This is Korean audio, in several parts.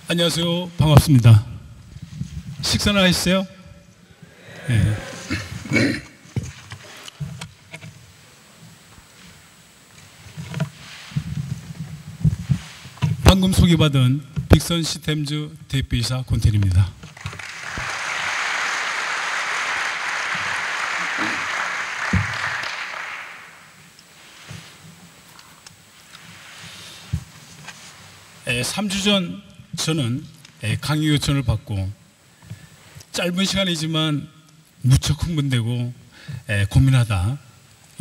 안녕하세요. 반갑습니다. 식사는 하셨어요? 네. 방금 소개받은 빅선 시스템즈 대표이사 권태리입니다. 에, 3주 전 저는 강의 요청을 받고 짧은 시간이지만 무척 흥분되고 고민하다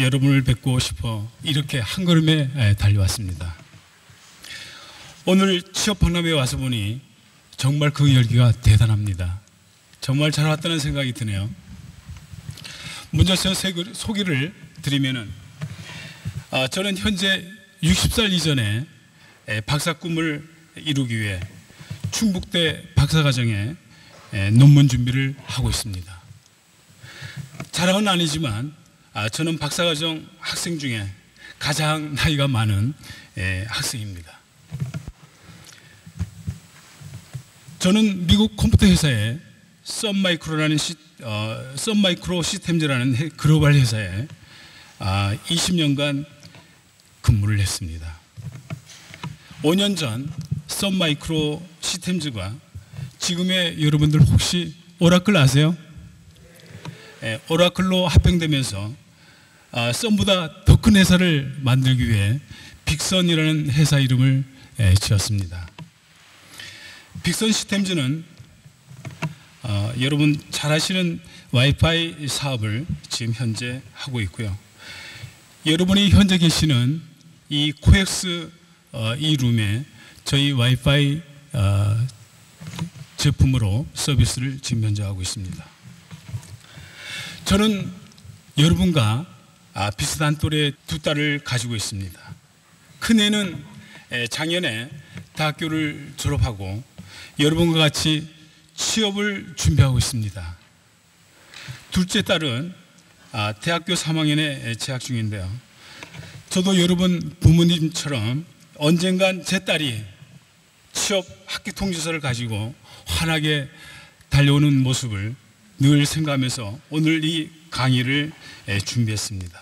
여러분을 뵙고 싶어 이렇게 한 걸음에 달려왔습니다. 오늘 취업 박람회에 와서 보니 정말 그 열기가 대단합니다. 정말 잘 왔다는 생각이 드네요. 먼저 제 소개를 드리면은 저는 현재 60살 이전에 박사 꿈을 이루기 위해 충북대 박사과정에 논문 준비를 하고 있습니다. 자랑은 아니지만 저는 박사과정 학생 중에 가장 나이가 많은 학생입니다. 저는 미국 컴퓨터 회사의 썬마이크로 시스템즈라는 글로벌 회사에 20년간 근무를 했습니다. 5년 전 썬마이크로 시스템즈가 지금의 여러분들 혹시 오라클 아세요? 오라클로 합병되면서 썬보다 더 큰 회사를 만들기 위해 빅선이라는 회사 이름을 지었습니다. 빅선 시스템즈는 여러분 잘 아시는 와이파이 사업을 지금 현재 하고 있고요. 여러분이 현재 계시는 이 코엑스 이 룸에 저희 와이파이 제품으로 서비스를 지금 현재 하고 있습니다. 저는 여러분과 비슷한 또래 두 딸을 가지고 있습니다. 큰애는 작년에 대학교를 졸업하고 여러분과 같이 취업을 준비하고 있습니다. 둘째 딸은 대학교 3학년에 재학 중인데요. 저도 여러분 부모님처럼 언젠간 제 딸이 취업 합격 통지서를 가지고 환하게 달려오는 모습을 늘 생각하면서 오늘 이 강의를 준비했습니다.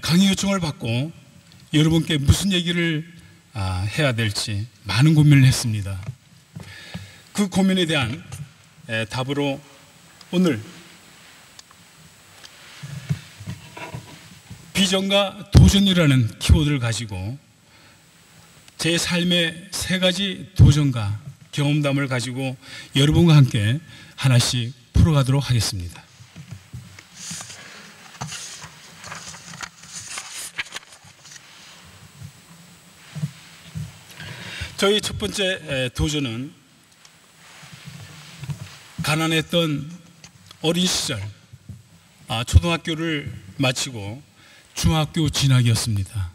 강의 요청을 받고 여러분께 무슨 얘기를 해야 될지 많은 고민을 했습니다. 그 고민에 대한 답으로 오늘 비전과 도전이라는 키워드를 가지고 제 삶의 3가지 도전과 경험담을 가지고 여러분과 함께 하나씩 풀어가도록 하겠습니다. 저희 첫 번째 도전은 가난했던 어린 시절 초등학교를 마치고 중학교 진학이었습니다.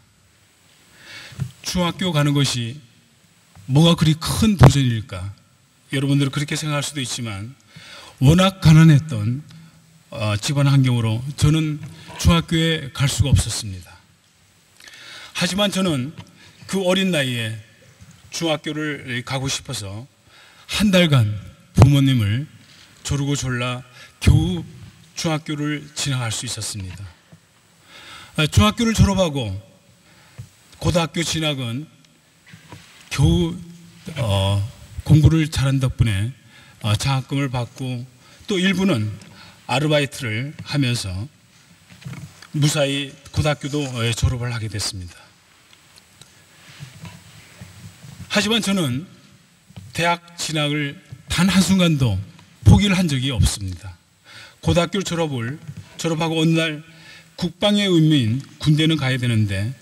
중학교 가는 것이 뭐가 그리 큰 도전일까? 여러분들은 그렇게 생각할 수도 있지만 워낙 가난했던 집안 환경으로 저는 중학교에 갈 수가 없었습니다. 하지만 저는 그 어린 나이에 중학교를 가고 싶어서 한 달간 부모님을 조르고 졸라 겨우 중학교를 진학할 수 있었습니다. 중학교를 졸업하고 고등학교 진학은 겨우 공부를 잘한 덕분에 장학금을 받고 또 일부는 아르바이트를 하면서 무사히 고등학교도 졸업을 하게 됐습니다. 하지만 저는 대학 진학을 단 한순간도 포기를 한 적이 없습니다. 고등학교 졸업하고 어느 날 국방의 의무인 군대는 가야 되는데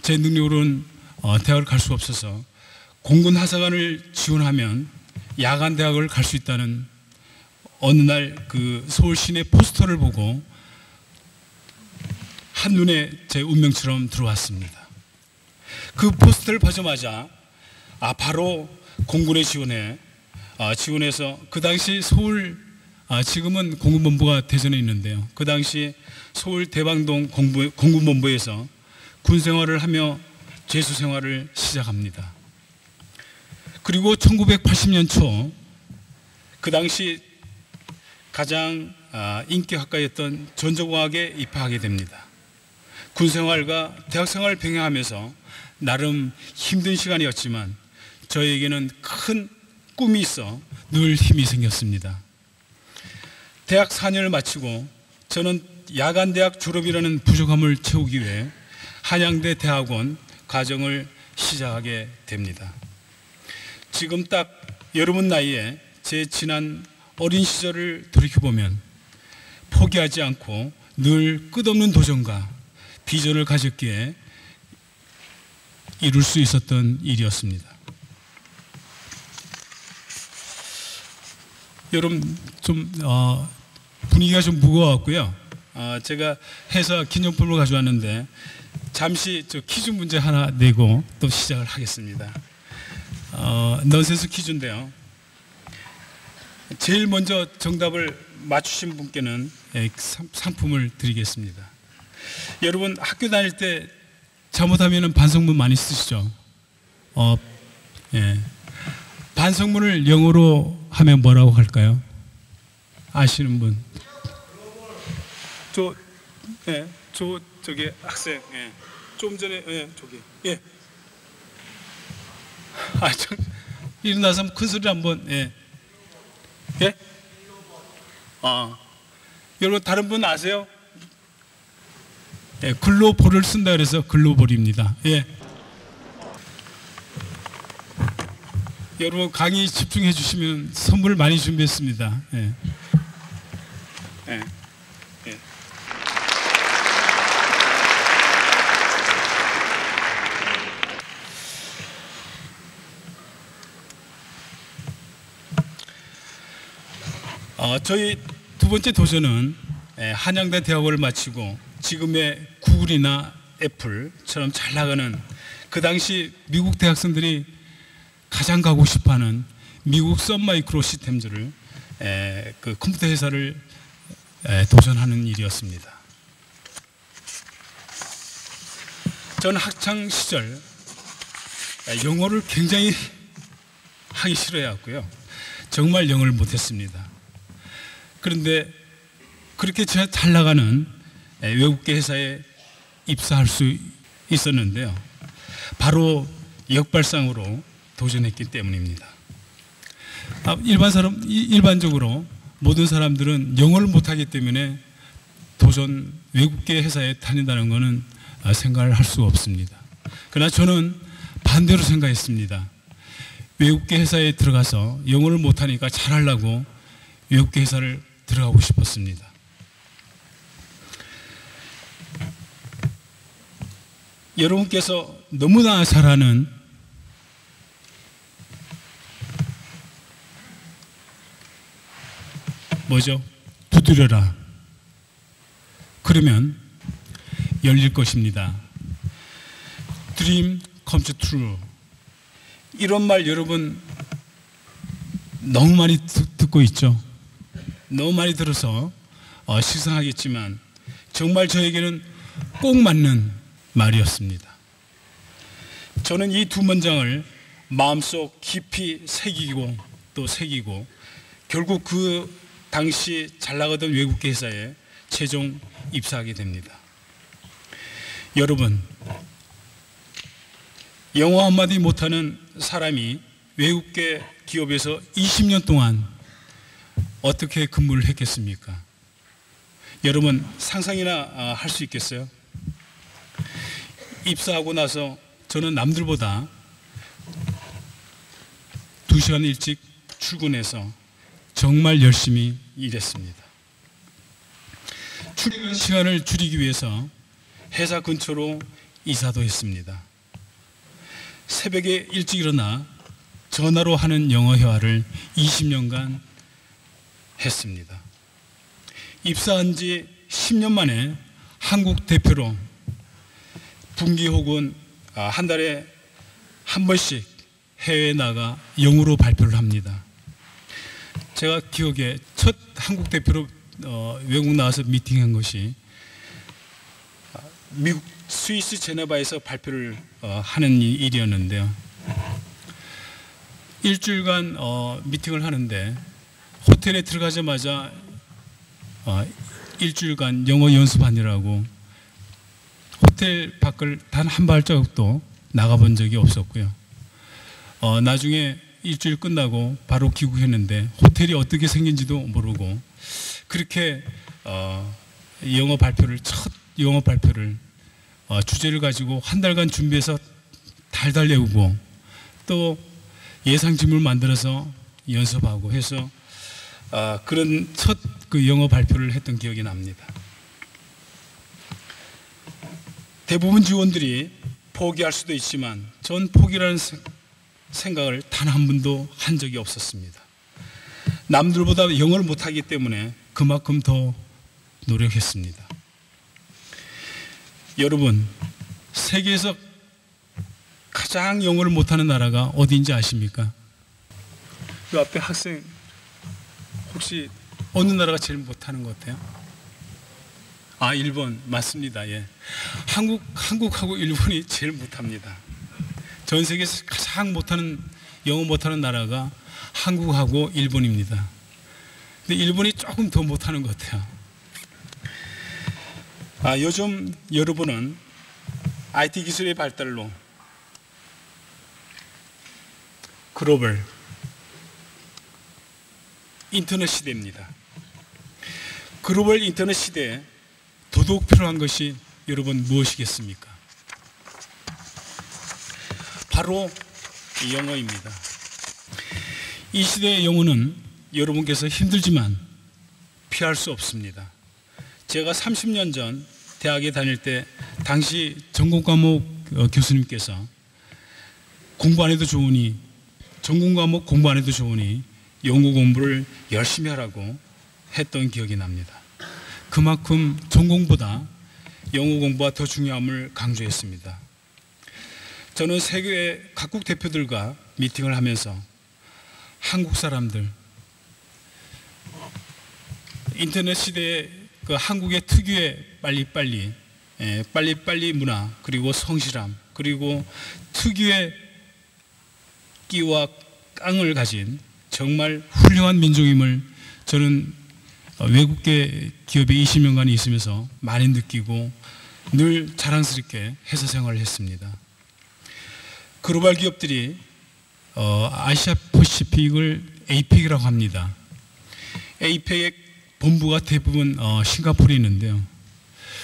제 능력으로는 대학을 갈 수 없어서 공군 하사관을 지원하면 야간 대학을 갈 수 있다는 어느 날 그 서울 시내 포스터를 보고 한눈에 제 운명처럼 들어왔습니다. 그 포스터를 보자마자 바로 공군에 지원해서 그 당시 서울 지금은 공군본부가 대전에 있는데요. 그 당시 서울 대방동 공군본부에서 군 생활을 하며 죄수 생활을 시작합니다. 그리고 1980년 초 그 당시 가장 인기 학과였던 전자공학에 입학하게 됩니다. 군 생활과 대학 생활을 병행하면서 나름 힘든 시간이었지만 저에게는 큰 꿈이 있어 늘 힘이 생겼습니다. 대학 4년을 마치고 저는 야간대학 졸업이라는 부족함을 채우기 위해 한양대 대학원 과정을 시작하게 됩니다. 지금 딱 여러분 나이에 제 지난 어린 시절을 돌이켜보면 포기하지 않고 늘 끝없는 도전과 비전을 가졌기에 이룰 수 있었던 일이었습니다. 여러분 좀 분위기가 좀 무거웠고요. 제가 해서 기념품을 가져왔는데 잠시 저 퀴즈 문제 하나 내고 또 시작을 하겠습니다. 넌센스 퀴즈인데요. 제일 먼저 정답을 맞추신 분께는 상품을 드리겠습니다. 여러분 학교 다닐 때 잘못하면 반성문 많이 쓰시죠? 예. 반성문을 영어로 하면 뭐라고 할까요? 아시는 분? 저기 학생, 예. 좀 전에, 예, 저기, 예. 일어나서 큰 소리 한번, 예. 예? 여러분 다른 분 아세요? 예, 글로볼을 쓴다 그래서 글로볼입니다. 예. 여러분 강의 집중해 주시면 선물 많이 준비했습니다. 예. 예. 예. 저희 두 번째 도전은 한양대 대학원을 마치고 지금의 구글이나 애플처럼 잘 나가는 그 당시 미국 대학생들이 가장 가고 싶어하는 미국 썬마이크로 시스템즈를 그 컴퓨터 회사를 도전하는 일이었습니다. 저는 학창 시절 영어를 굉장히 하기 싫어했고요. 정말 영어를 못했습니다. 그런데 그렇게 잘 나가는 외국계 회사에 입사할 수 있었는데요. 바로 역발상으로 도전했기 때문입니다. 일반적으로 모든 사람들은 영어를 못하기 때문에 외국계 회사에 다닌다는 것은 생각을 할 수가 없습니다. 그러나 저는 반대로 생각했습니다. 외국계 회사에 들어가서 영어를 못하니까 잘하려고 외국계 회사를 들어가고 싶었습니다. 여러분께서 너무나 잘 아는 뭐죠? 두드려라. 그러면 열릴 것입니다. Dream comes true. 이런 말 여러분 너무 많이 듣고 있죠? 너무 많이 들어서 식상하겠지만 정말 저에게는 꼭 맞는 말이었습니다. 저는 이 두 문장을 마음속 깊이 새기고 결국 그 당시 잘 나가던 외국계 회사에 최종 입사하게 됩니다. 여러분, 영어 한마디 못하는 사람이 외국계 기업에서 20년 동안 어떻게 근무를 했겠습니까? 여러분 상상이나 할 수 있겠어요? 입사하고 나서 저는 남들보다 2시간 일찍 출근해서 정말 열심히 일했습니다. 출근 시간을 줄이기 위해서 회사 근처로 이사도 했습니다. 새벽에 일찍 일어나 전화로 하는 영어 회화를 20년간 했습니다. 입사한 지 10년 만에 한국 대표로 분기 혹은 한 달에 한 번씩 해외에 나가 영어로 발표를 합니다. 제가 기억에 첫 한국 대표로 외국 나와서 미팅한 것이 미국 스위스 제네바에서 발표를 하는 일이었는데요. 일주일간 미팅을 하는데 호텔에 들어가자마자 일주일간 영어 연습하느라고 호텔 밖을 단 한 발자국도 나가본 적이 없었고요. 나중에 일주일 끝나고 바로 귀국했는데 호텔이 어떻게 생긴지도 모르고 그렇게 첫 영어 발표를 주제를 가지고 한 달간 준비해서 달달 외우고 또 예상 질문을 만들어서 연습하고 해서 그런 첫 그 영어 발표를 했던 기억이 납니다. 대부분 직원들이 포기할 수도 있지만 전 포기라는 생각을 단 한 번도 한 적이 없었습니다. 남들보다 영어를 못하기 때문에 그만큼 더 노력했습니다. 여러분, 세계에서 가장 영어를 못하는 나라가 어디인지 아십니까? 그 앞에 학생 혹시 어느 나라가 제일 못하는 것 같아요? 일본 맞습니다. 예. 한국하고 일본이 제일 못합니다. 전 세계에서 가장 영어 못하는 나라가 한국하고 일본입니다. 근데 일본이 조금 더 못하는 것 같아요. 요즘 여러분은 IT 기술의 발달로 글로벌 인터넷 시대입니다. 글로벌 인터넷 시대에 더더욱 필요한 것이 여러분 무엇이겠습니까? 바로 영어입니다. 이 시대의 영어는 여러분께서 힘들지만 피할 수 없습니다. 제가 30년 전 대학에 다닐 때 당시 전공 과목 교수님께서 공부 안 해도 좋으니 전공 과목 공부 안 해도 좋으니 영어 공부를 열심히 하라고 했던 기억이 납니다. 그만큼 전공보다 영어 공부가 더 중요함을 강조했습니다. 저는 세계 각국 대표들과 미팅을 하면서 한국 사람들, 인터넷 시대에 그 한국의 특유의 빨리빨리 문화, 그리고 성실함, 그리고 특유의 끼와 깡을 가진 정말 훌륭한 민족임을 저는 외국계 기업에 20년간 있으면서 많이 느끼고 늘 자랑스럽게 회사 생활을 했습니다. 글로벌 기업들이 아시아 퍼시픽을 APEC이라고 합니다. APEC 본부가 대부분 싱가포르에 있는데요.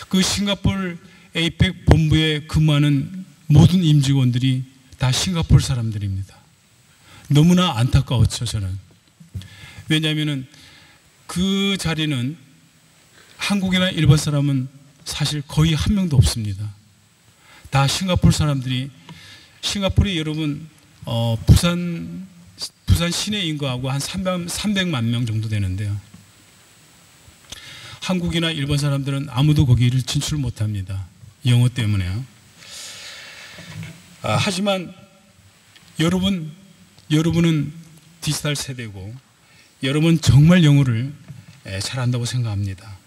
그 싱가포르 APEC 본부에 근무하는 모든 임직원들이 다 싱가포르 사람들입니다. 너무나 안타까웠죠, 저는. 왜냐하면 그 자리는 한국이나 일본 사람은 사실 거의 한 명도 없습니다. 다 싱가포르 사람들이, 싱가포르에 여러분 부산 시내 인구하고 한 300만 명 정도 되는데요. 한국이나 일본 사람들은 아무도 거기를 진출 못합니다. 영어 때문에요. 하지만 여러분은 디지털 세대고 여러분 정말 영어를 잘한다고 생각합니다.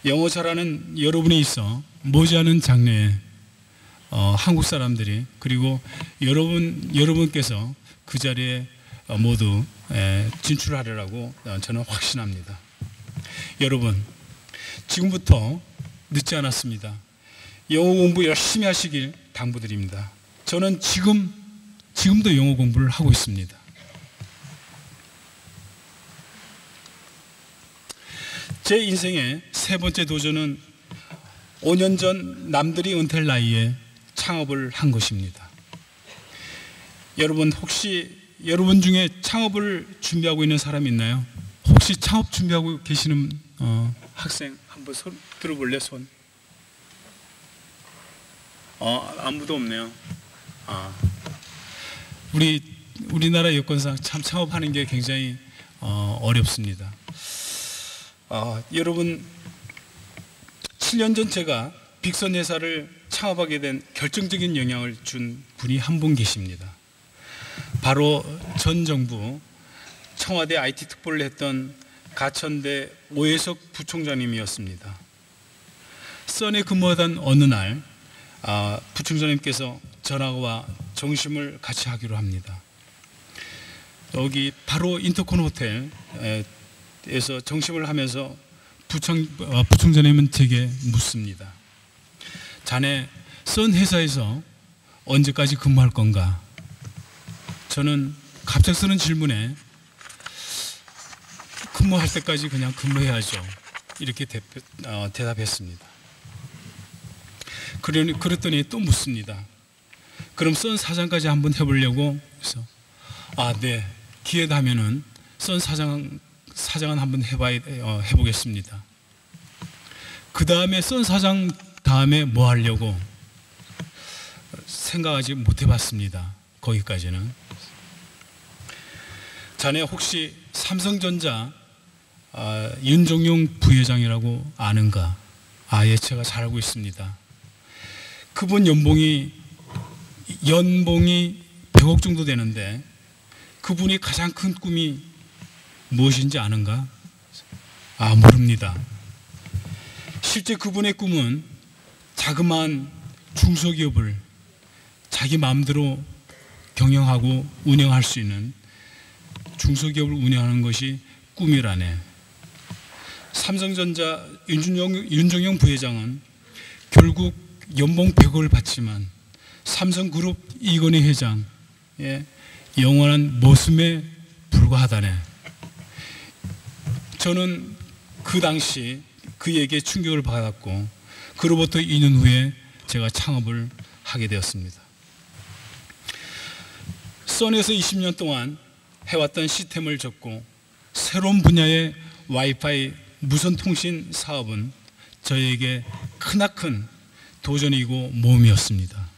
영어 잘하는 여러분이 있어 머지않은 장래에 한국 사람들이, 그리고 여러분께서 그 자리에 모두 진출하리라고 저는 확신합니다. 여러분, 지금부터 늦지 않았습니다. 영어 공부 열심히 하시길 당부드립니다. 저는 지금도 영어 공부를 하고 있습니다. 제 인생의 세 번째 도전은 5년 전 남들이 은퇴할 나이에 창업을 한 것입니다. 여러분, 혹시 여러분 중에 창업을 준비하고 있는 사람 있나요? 혹시 창업 준비하고 계시는 학생 한번 손 들어볼래? 손. 아무도 없네요. 우리나라 여건상 참 창업하는 게 굉장히 어렵습니다. 여러분, 7년 전 제가 빅선 회사를 창업하게 된 결정적인 영향을 준 분이 한 분 계십니다. 바로 전 정부 청와대 IT 특보를 했던 가천대 오해석 부총장님이었습니다. 선에 근무하던 어느 날 부총장님께서 전화와 점심을 같이 하기로 합니다. 여기 바로 인터콘 호텔에서 점심을 하면서 부총장님은 제게 묻습니다. 자네 선 회사에서 언제까지 근무할 건가? 저는 갑작스러운 질문에 근무할 때까지 그냥 근무해야죠, 이렇게 대답했습니다. 그랬더니 또 묻습니다. 그럼 선 사장까지 한번 해보려고? 그래서 네, 기회되면은 선 사장은 한번 해보겠습니다. 그 다음에 선 사장 다음에 뭐 하려고 생각하지 못해봤습니다. 거기까지는. 자네 혹시 삼성전자 윤종용 부회장이라고 아는가? 예, 제가 잘 알고 있습니다. 그분 연봉이 100억 정도 되는데 그분이 가장 큰 꿈이 무엇인지 아는가? 모릅니다. 실제 그분의 꿈은 자그마한 중소기업을 자기 마음대로 경영하고 운영할 수 있는 중소기업을 운영하는 것이 꿈이라네. 삼성전자 윤종용 부회장은 결국 연봉 100억을 받지만 삼성그룹 이건희 회장의 영원한 모습에 불과하다네. 저는 그 당시 그 얘기에 충격을 받았고 그로부터 2년 후에 제가 창업을 하게 되었습니다. 선에서 20년 동안 해왔던 시스템을 접고 새로운 분야의 와이파이 무선통신 사업은 저에게 크나큰 도전이고 모험이었습니다.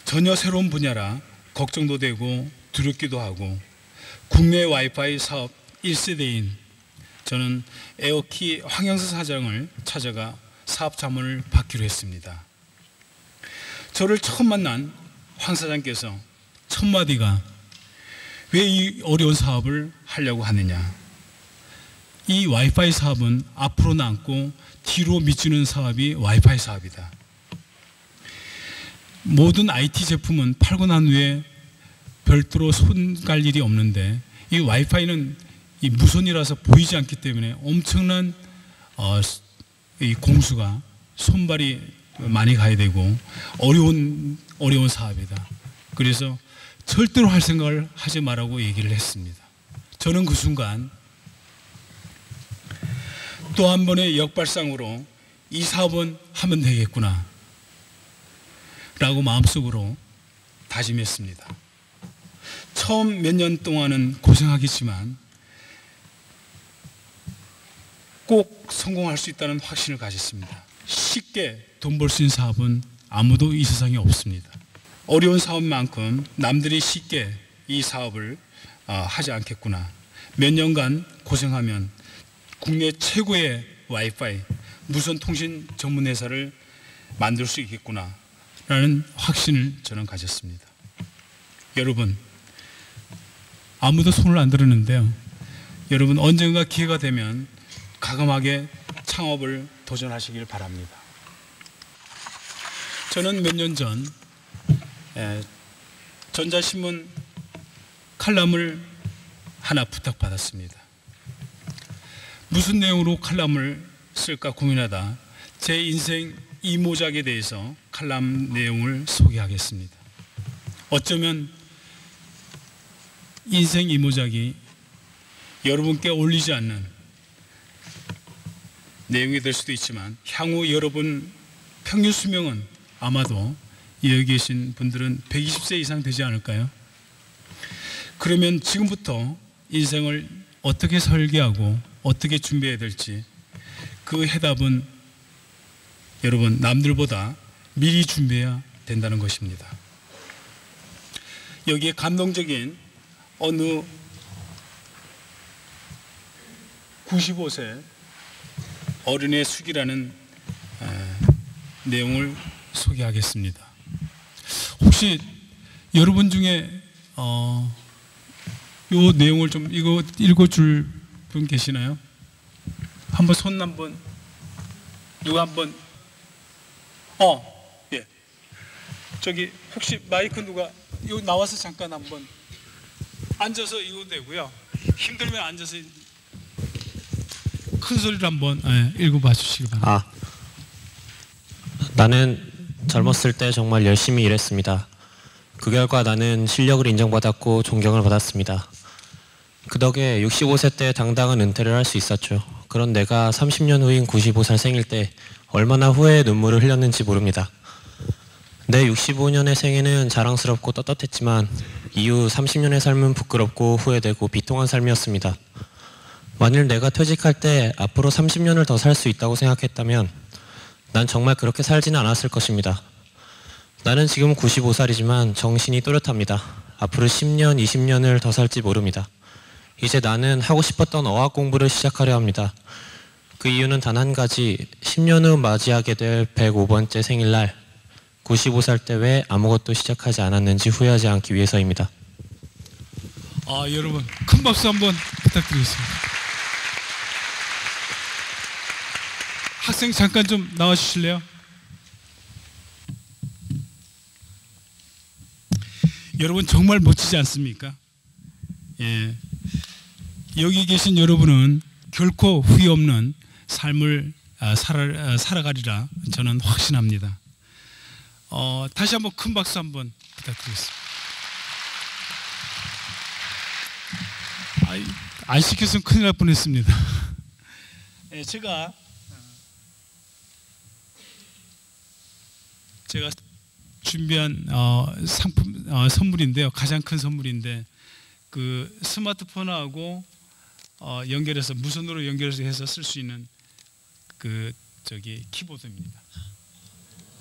전혀 새로운 분야라 걱정도 되고 두렵기도 하고 국내 와이파이 사업 1세대인 저는 에어키 황영서 사장을 찾아가 사업 자문을 받기로 했습니다. 저를 처음 만난 황 사장께서 첫 마디가 왜 이 어려운 사업을 하려고 하느냐. 이 와이파이 사업은 앞으로 남고 뒤로 미치는 사업이 와이파이 사업이다. 모든 IT 제품은 팔고 난 후에 별도로 손 갈 일이 없는데 이 와이파이는 이 무선이라서 보이지 않기 때문에 엄청난 이 공수가 손발이 많이 가야 되고 어려운 사업이다. 그래서 절대로 할 생각을 하지 말라고 얘기를 했습니다. 저는 그 순간 또 한 번의 역발상으로 이 사업은 하면 되겠구나 라고 마음속으로 다짐했습니다. 처음 몇 년 동안은 고생하겠지만 꼭 성공할 수 있다는 확신을 가졌습니다. 쉽게 돈 벌 수 있는 사업은 아무도 이 세상에 없습니다. 어려운 사업만큼 남들이 쉽게 이 사업을 하지 않겠구나. 몇 년간 고생하면 국내 최고의 와이파이 무선통신 전문 회사를 만들 수 있겠구나 라는 확신을 저는 가졌습니다. 여러분, 아무도 손을 안 들었는데요, 여러분 언젠가 기회가 되면 과감하게 창업을 도전하시길 바랍니다. 저는 몇 년 전 전자신문 칼럼을 하나 부탁받았습니다. 무슨 내용으로 칼럼을 쓸까 고민하다 제 인생 이모작에 대해서 칼럼 내용을 소개하겠습니다. 어쩌면 인생 이모작이 여러분께 어울리지 않는 내용이 될 수도 있지만 향후 여러분 평균 수명은 아마도 여기 계신 분들은 120세 이상 되지 않을까요? 그러면 지금부터 인생을 어떻게 설계하고 어떻게 준비해야 될지 그 해답은 여러분 남들보다 미리 준비해야 된다는 것입니다. 여기에 감동적인 어느 95세 어른의 수기라는 내용을 소개하겠습니다. 혹시 여러분 중에 이 내용을 좀 읽어줄 분 계시나요? 한번 손 한번. 누가 한번 예. 저기 혹시 마이크 누가 여기 나와서 잠깐 한번 앉아서 이거 되고요. 힘들면 앉아서 큰 소리로 한번 읽어봐 주시기 바랍니다. 나는 젊었을 때 정말 열심히 일했습니다. 그 결과 나는 실력을 인정받았고 존경을 받았습니다. 그 덕에 65세 때 당당한 은퇴를 할 수 있었죠. 그런 내가 30년 후인 95살 생일 때 얼마나 후회의 눈물을 흘렸는지 모릅니다. 내 65년의 생애는 자랑스럽고 떳떳했지만 이후 30년의 삶은 부끄럽고 후회되고 비통한 삶이었습니다. 만일 내가 퇴직할 때 앞으로 30년을 더 살 수 있다고 생각했다면 난 정말 그렇게 살지는 않았을 것입니다. 나는 지금 95살이지만 정신이 또렷합니다. 앞으로 10년, 20년을 더 살지 모릅니다. 이제 나는 하고 싶었던 어학 공부를 시작하려 합니다. 그 이유는 단 한 가지, 10년 후 맞이하게 될 105번째 생일날 95살 때 왜 아무것도 시작하지 않았는지 후회하지 않기 위해서입니다. 여러분 큰 박수 한번 부탁드리겠습니다. 학생 잠깐 좀 나와 주실래요? 여러분 정말 멋지지 않습니까? 예. 여기 계신 여러분은 결코 후회 없는 삶을 살아가리라 저는 확신합니다. 다시 한번 큰 박수 한번 부탁드리겠습니다. 안 시켰으면 큰일 날 뻔했습니다. 예, 제가 준비한 상품 선물인데요. 가장 큰 선물인데 그 스마트폰하고 연결해서 무선으로 연결해서 해서 쓸 수 있는 그 키보드입니다.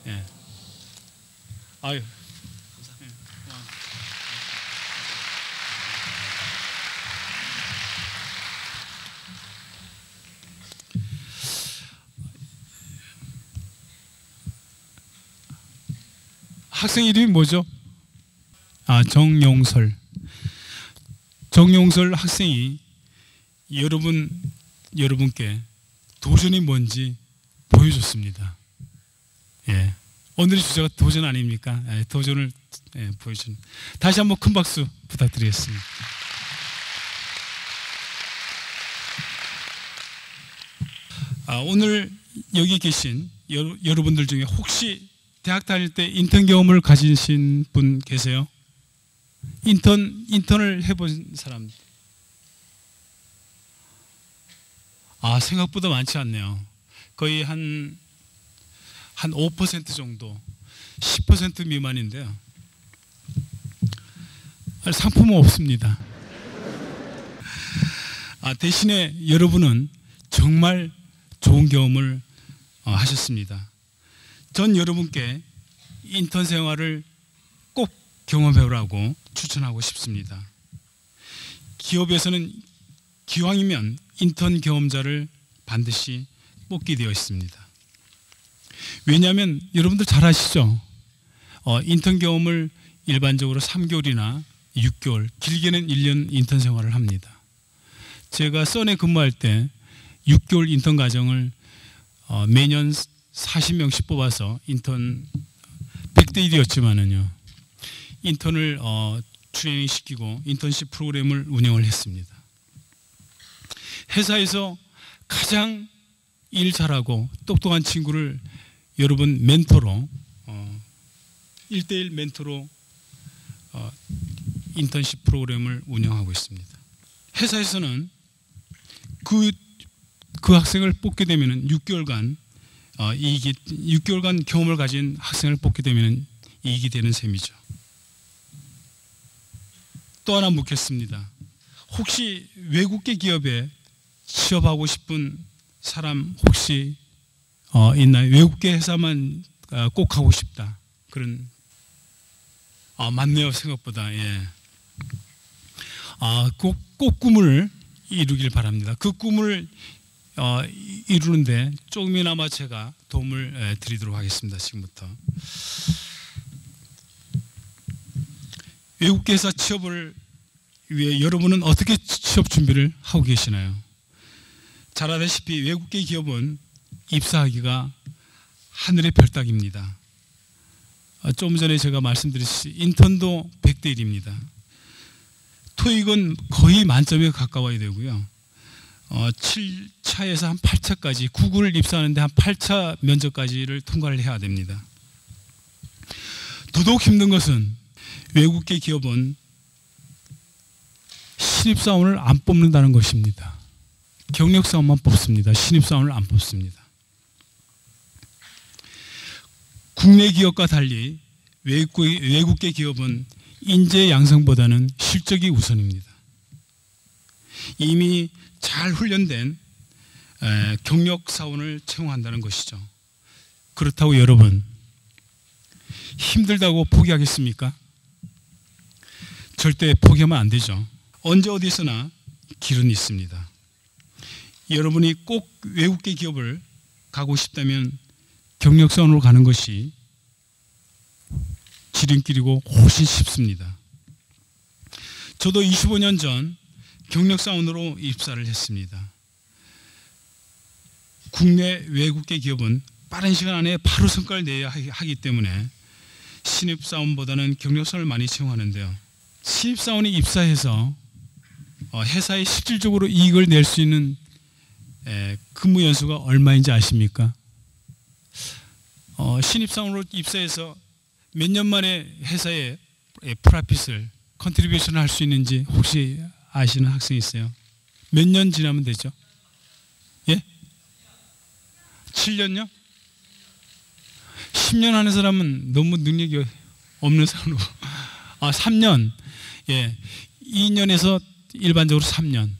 예. 아유. 감사합니다. 학생 이름이 뭐죠? 정용설. 정용설 학생이 여러분께 도전이 뭔지 보여줬습니다. 예. 오늘의 주제가 도전 아닙니까? 예, 도전을 보여주는. 다시 한번 큰 박수 부탁드리겠습니다. 오늘 여기 계신 여러분들 중에 혹시 대학 다닐 때 인턴 경험을 가지신 분 계세요? 인턴을 해본 사람? 생각보다 많지 않네요. 거의 한 5% 정도, 10% 미만인데요. 상품은 없습니다. 대신에 여러분은 정말 좋은 경험을 하셨습니다. 전 여러분께 인턴 생활을 꼭 경험해보라고 추천하고 싶습니다. 기업에서는 기왕이면 인턴 경험자를 반드시 뽑게 되어 있습니다. 왜냐하면 여러분들 잘 아시죠? 인턴 경험을 일반적으로 3개월이나 6개월, 길게는 1년 인턴 생활을 합니다. 제가 선에 근무할 때 6개월 인턴 과정을 매년 40명씩 뽑아서 인턴 100대 1이었지만은요. 인턴을 트레이닝 시키고 인턴십 프로그램을 운영을 했습니다. 회사에서 가장 일 잘하고 똑똑한 친구를 여러분 멘토로 1대1 멘토로 인턴십 프로그램을 운영하고 있습니다. 회사에서는 그 학생을 뽑게 되면 6개월간 6개월간 경험을 가진 학생을 뽑게 되면 이익이 되는 셈이죠. 또 하나 묻겠습니다. 혹시 외국계 기업에 취업하고 싶은 사람 혹시 있나요? 외국계 회사만 꼭 가고 싶다. 그런 맞네요. 생각보다. 예. 꼭 꿈을 이루길 바랍니다. 그 꿈을 이루는데 조금이나마 제가 도움을 드리도록 하겠습니다. 지금부터. 외국계 회사 취업을 위해 여러분은 어떻게 취업 준비를 하고 계시나요? 잘 아다시피 외국계 기업은 입사하기가 하늘의 별 따기입니다. 좀 전에 제가 말씀드렸듯이 인턴도 100대 1입니다. 토익은 거의 만점에 가까워야 되고요. 7차에서 한 8차까지 구글 입사하는데 한 8차 면접까지를 통과를 해야 됩니다. 더더욱 힘든 것은 외국계 기업은 신입사원을 안 뽑는다는 것입니다. 경력사원만 뽑습니다. 신입사원을 안 뽑습니다. 국내 기업과 달리 외국계 기업은 인재 양성보다는 실적이 우선입니다. 이미 잘 훈련된 경력사원을 채용한다는 것이죠. 그렇다고 여러분, 힘들다고 포기하겠습니까? 절대 포기하면 안 되죠. 언제 어디서나 길은 있습니다. 여러분이 꼭 외국계 기업을 가고 싶다면 경력사원으로 가는 것이 지름길이고 훨씬 쉽습니다. 저도 25년 전 경력사원으로 입사를 했습니다. 국내 외국계 기업은 빠른 시간 안에 바로 성과를 내야 하기 때문에 신입사원보다는 경력사원을 많이 채용하는데요. 신입사원이 입사해서 회사에 실질적으로 이익을 낼 수 있는 근무 연수가 얼마인지 아십니까? 신입사원으로 입사해서 몇 년 만에 회사에 프라핏을 컨트리뷰션을 할 수 있는지 혹시 아시는 학생 있어요? 몇 년 지나면 되죠? 예? 7년요? 10년 하는 사람은 너무 능력이 없는 사람으로 3년. 예. 2년에서 일반적으로 3년.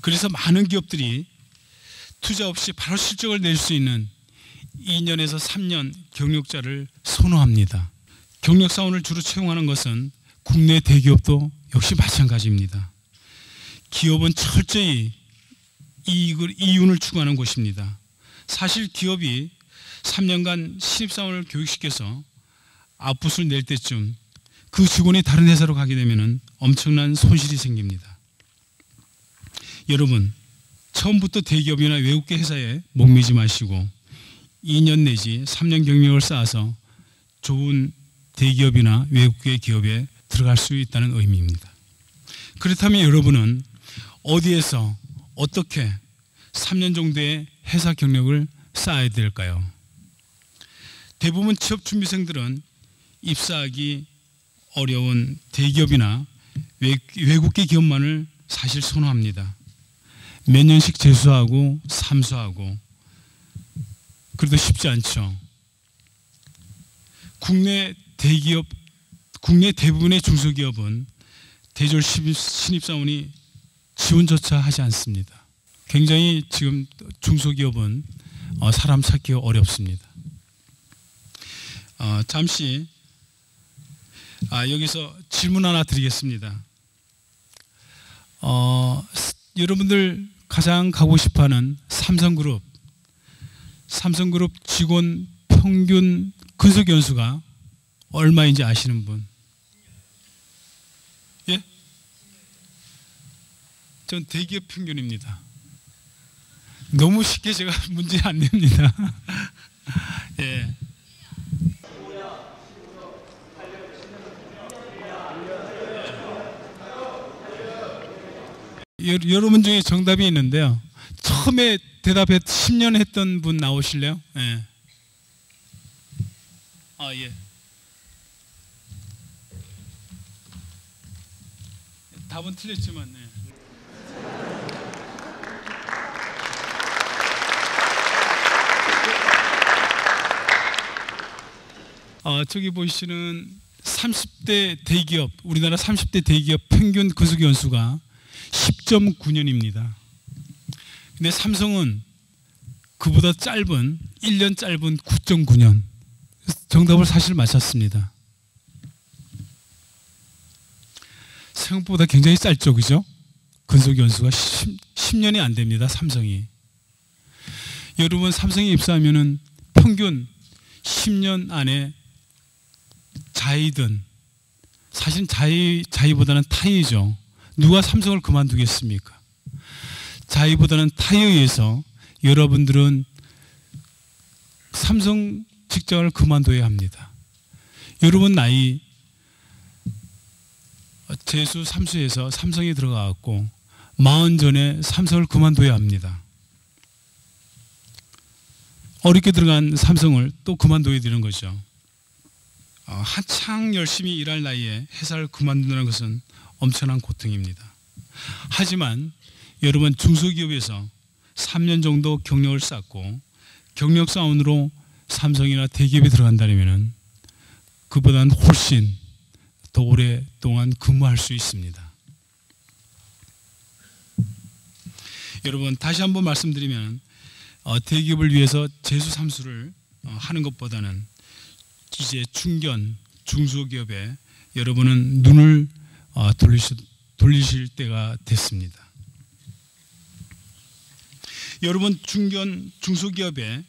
그래서 많은 기업들이 투자 없이 바로 실적을 낼 수 있는 2년에서 3년 경력자를 선호합니다. 경력사원을 주로 채용하는 것은 국내 대기업도 역시 마찬가지입니다. 기업은 철저히 이윤을 추구하는 곳입니다. 사실 기업이 3년간 신입사원을 교육시켜서 아웃풋을 낼 때쯤 그 직원이 다른 회사로 가게 되면 엄청난 손실이 생깁니다. 여러분, 처음부터 대기업이나 외국계 회사에 목매지 마시고 2년 내지 3년 경력을 쌓아서 좋은 대기업이나 외국계 기업에 들어갈 수 있다는 의미입니다. 그렇다면 여러분은 어디에서 어떻게 3년 정도의 회사 경력을 쌓아야 될까요? 대부분 취업준비생들은 입사하기 어려운 대기업이나 외국계 기업만을 사실 선호합니다. 몇 년씩 재수하고 삼수하고 그래도 쉽지 않죠. 국내 대부분의 중소기업은 대졸 신입사원이 지원조차 하지 않습니다. 굉장히 지금 중소기업은 사람 찾기가 어렵습니다. 잠시 여기서 질문 하나 드리겠습니다. 여러분들 가장 가고 싶어하는 삼성그룹 직원 평균 근속 연수가 얼마인지 아시는 분? 예? 전 대기업 평균입니다. 너무 쉽게 제가 문제 안 냅니다. 예. 여러분 중에 정답이 있는데요. 처음에 대답해 10년 했던 분 나오실래요? 예. 예. 답은 틀렸지만. 네. 저기 보시는 30대 대기업, 우리나라 30대 대기업 평균 근속 연수가 10.9년입니다. 근데 삼성은 그보다 짧은 1년 짧은 9.9년. 정답을 사실 맞췄습니다. 생각보다 굉장히 짧죠, 그죠? 근속 연수가 10년이 안 됩니다, 삼성이. 여러분, 삼성에 입사하면은 평균 10년 안에 자이든 사실 자의보다는 타의죠. 누가 삼성을 그만두겠습니까? 자의보다는 타의에 의해서 여러분들은 삼성 직장을 그만둬야 합니다. 여러분 나이 재수 3수에서 삼성에 들어가고 40 전에 삼성을 그만둬야 합니다. 어렵게 들어간 삼성을 또 그만둬야 되는 거죠. 한창 열심히 일할 나이에 회사를 그만두는 것은 엄청난 고통입니다. 하지만 여러분 중소기업에서 3년 정도 경력을 쌓고 경력 쌓음으로 삼성이나 대기업에 들어간다면 그보다는 훨씬 더 오랫동안 근무할 수 있습니다. 여러분 다시 한번 말씀드리면 대기업을 위해서 재수 삼수를 하는 것보다는 이제 중소기업에 여러분은 눈을 돌리실 때가 됐습니다. 여러분 중소기업에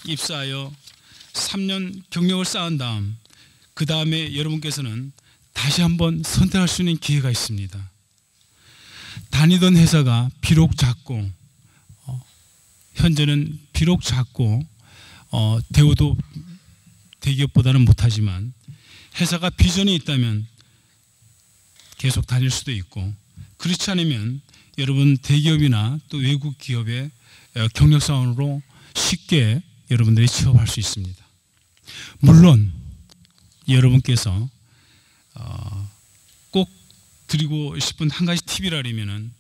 입사하여 3년 경력을 쌓은 다음 그 다음에 여러분께서는 다시 한번 선택할 수 있는 기회가 있습니다. 다니던 회사가 비록 작고 현재는 비록 작고 대우도 대기업보다는 못하지만 회사가 비전이 있다면 계속 다닐 수도 있고 그렇지 않으면 여러분 대기업이나 또 외국 기업의 경력사원으로 쉽게 여러분들이 취업할 수 있습니다. 물론 여러분께서 꼭 드리고 싶은 한 가지 팁이라면은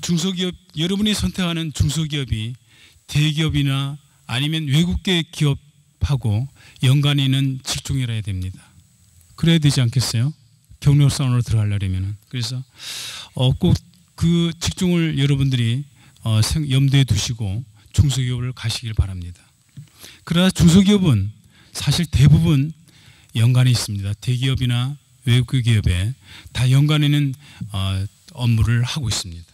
중소기업 여러분이 선택하는 중소기업이 대기업이나 아니면 외국계 기업하고 연관이 있는 직종이라 해야 됩니다. 그래야 되지 않겠어요? 경력사원으로 들어가려면은. 그래서 꼭 그 직종을 여러분들이 염두에 두시고 중소기업을 가시길 바랍니다. 그러나 중소기업은 사실 대부분 연관이 있습니다. 대기업이나 외국 기업에 다 연관이 있는 업무를 하고 있습니다.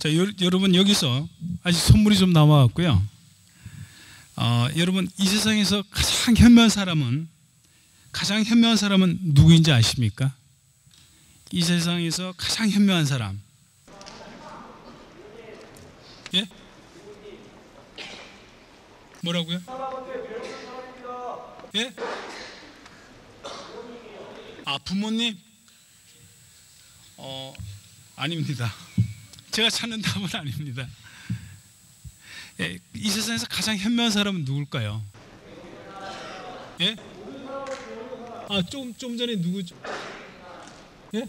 자, 여러분 여기서 아직 선물이 좀 남아왔고요. 여러분 이 세상에서 가장 현명한 사람은 누구인지 아십니까? 이 세상에서 가장 현명한 사람. 예? 뭐라고요? 예? 부모님? 아닙니다. 제가 찾는 답은 아닙니다. 예, 이 세상에서 가장 현명한 사람은 누굴까요? 예? 좀 전에 누구죠? 예?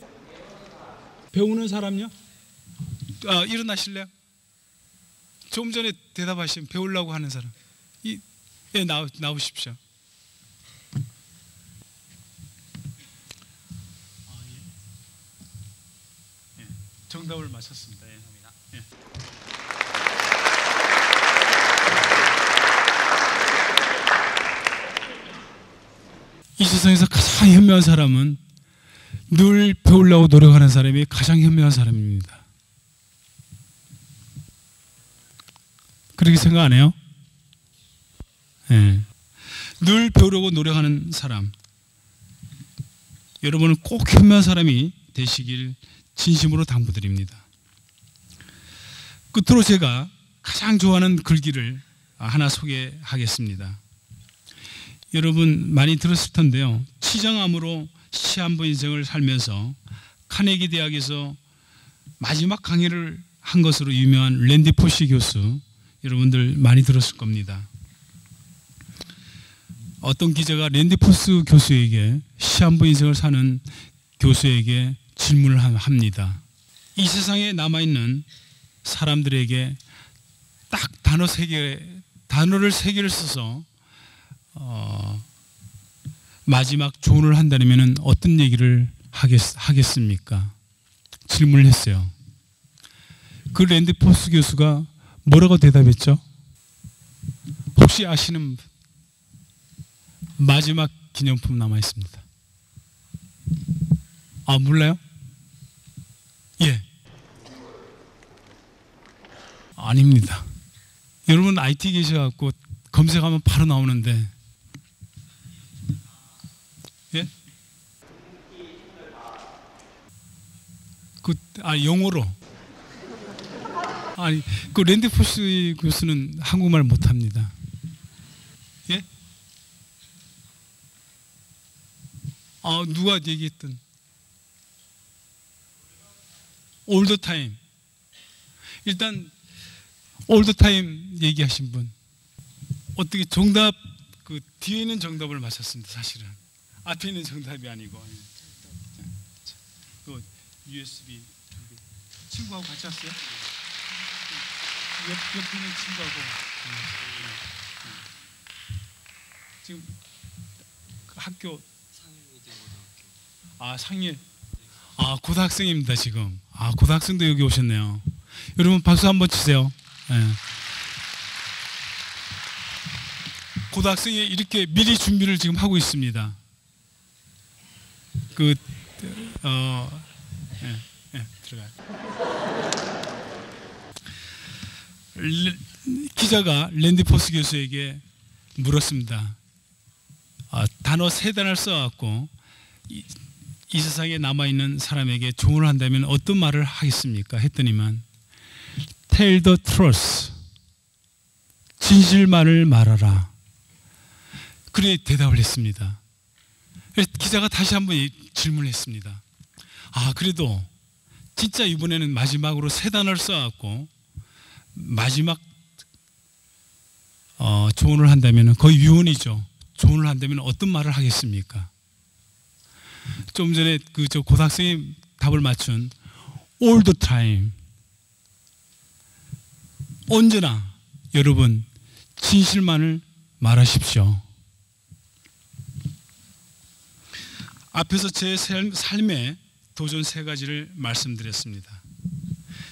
배우는 사람요? 일어나실래요? 좀 전에 대답하시면 배우려고 하는 사람. 예, 나오십시오. 예, 정답을 맞췄습니다. 예. 예. 이 세상에서 가장 현명한 사람은 늘 배우려고 노력하는 사람이 가장 현명한 사람입니다. 그렇게 생각 안 해요? 네. 늘 배우려고 노력하는 사람. 여러분은 꼭 현명한 사람이 되시길 진심으로 당부드립니다. 끝으로 제가 가장 좋아하는 글귀를 하나 소개하겠습니다. 여러분 많이 들었을 텐데요. 치정암으로 시한부 인생을 살면서 카네기 대학에서 마지막 강의를 한 것으로 유명한 랜디 포시 교수, 여러분들 많이 들었을 겁니다. 어떤 기자가 랜디 포스 교수에게 시한부 인생을 사는 교수에게 질문을 합니다. 이 세상에 남아있는 사람들에게 딱 단어를 세 개를 써서 마지막 조언을 한다면 어떤 얘기를 하겠습니까? 질문을 했어요. 그 랜디 포스 교수가 뭐라고 대답했죠? 혹시 아시는 마지막 기념품 남아 있습니다. 몰라요? 예. 아닙니다. 여러분 IT 계셔갖고 검색하면 바로 나오는데 예? 영어로. 아니, 그 랜디 포스 교수는 한국말 못합니다. 예? 누가 얘기했던 all the time. 일단 all the time 얘기하신 분 어떻게 정답 그 뒤에 있는 정답을 맞췄습니다. 사실은 앞에 있는 정답이 아니고. 그 USB 친구하고 같이 왔어요? 옆에 있는 친구하고 지금 그 학교 상일 고등학생입니다. 지금 고등학생도 여기 오셨네요. 여러분 박수 한번 치세요. 네. 고등학생이 이렇게 미리 준비를 지금 하고 있습니다. 들어가요. 기자가 랜디 포스 교수에게 물었습니다. 단어 3단을 써갖고 이 세상에 남아있는 사람에게 조언을 한다면 어떤 말을 하겠습니까? 했더니만 Tell the truth. 진실만을 말하라. 그래 대답을 했습니다. 기자가 다시 한번 질문을 했습니다. 그래도 진짜 이번에는 마지막으로 3단어를 써갖고 마지막 조언을 한다면 거의 유언이죠. 조언을 한다면 어떤 말을 하겠습니까? 좀 전에 저 고등학생이 답을 맞춘 all the time. 언제나 여러분 진실만을 말하십시오. 앞에서 제 삶의 도전 3가지를 말씀드렸습니다.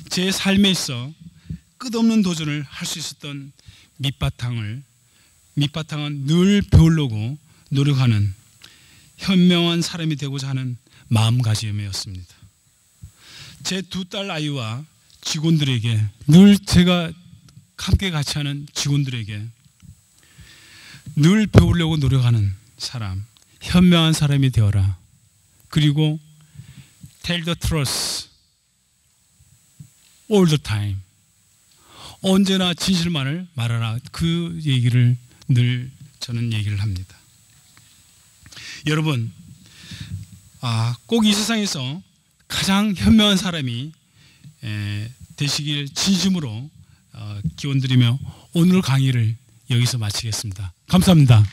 제 삶에 있어 끝없는 도전을 할 수 있었던 밑바탕은 늘 배우려고 노력하는 현명한 사람이 되고자 하는 마음가짐이었습니다. 제 2딸 아이와 직원들에게 늘 제가 함께 같이 하는 직원들에게 늘 배우려고 노력하는 사람, 현명한 사람이 되어라. 그리고 tell the truth all the time. 언제나 진실만을 말하라. 그 얘기를 늘 저는 얘기를 합니다. 여러분, 꼭 이 세상에서 가장 현명한 사람이 되시길 진심으로 기원드리며 오늘 강의를 여기서 마치겠습니다. 감사합니다.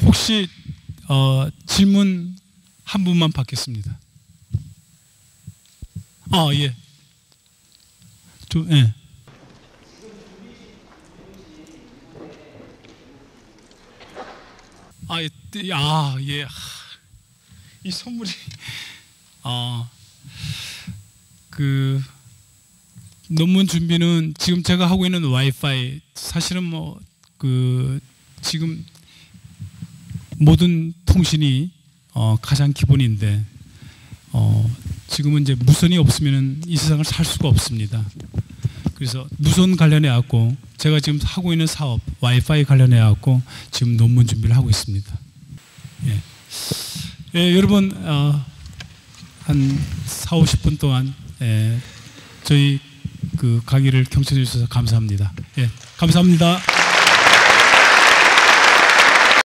혹시 질문 한 분만 받겠습니다. 예. 예. 예. 이 선물이 논문 준비는 지금 제가 하고 있는 와이파이 사실은 지금 모든 통신이 가장 기본인데 지금은 이제 무선이 없으면 이 세상을 살 수가 없습니다. 그래서 무선 관련해 갖고 제가 지금 하고 있는 사업 와이파이 관련해 갖고 지금 논문 준비를 하고 있습니다. 예, 여러분 한 40-50분 동안 저희 그 강의를 경청해 주셔서 감사합니다. 예, 감사합니다.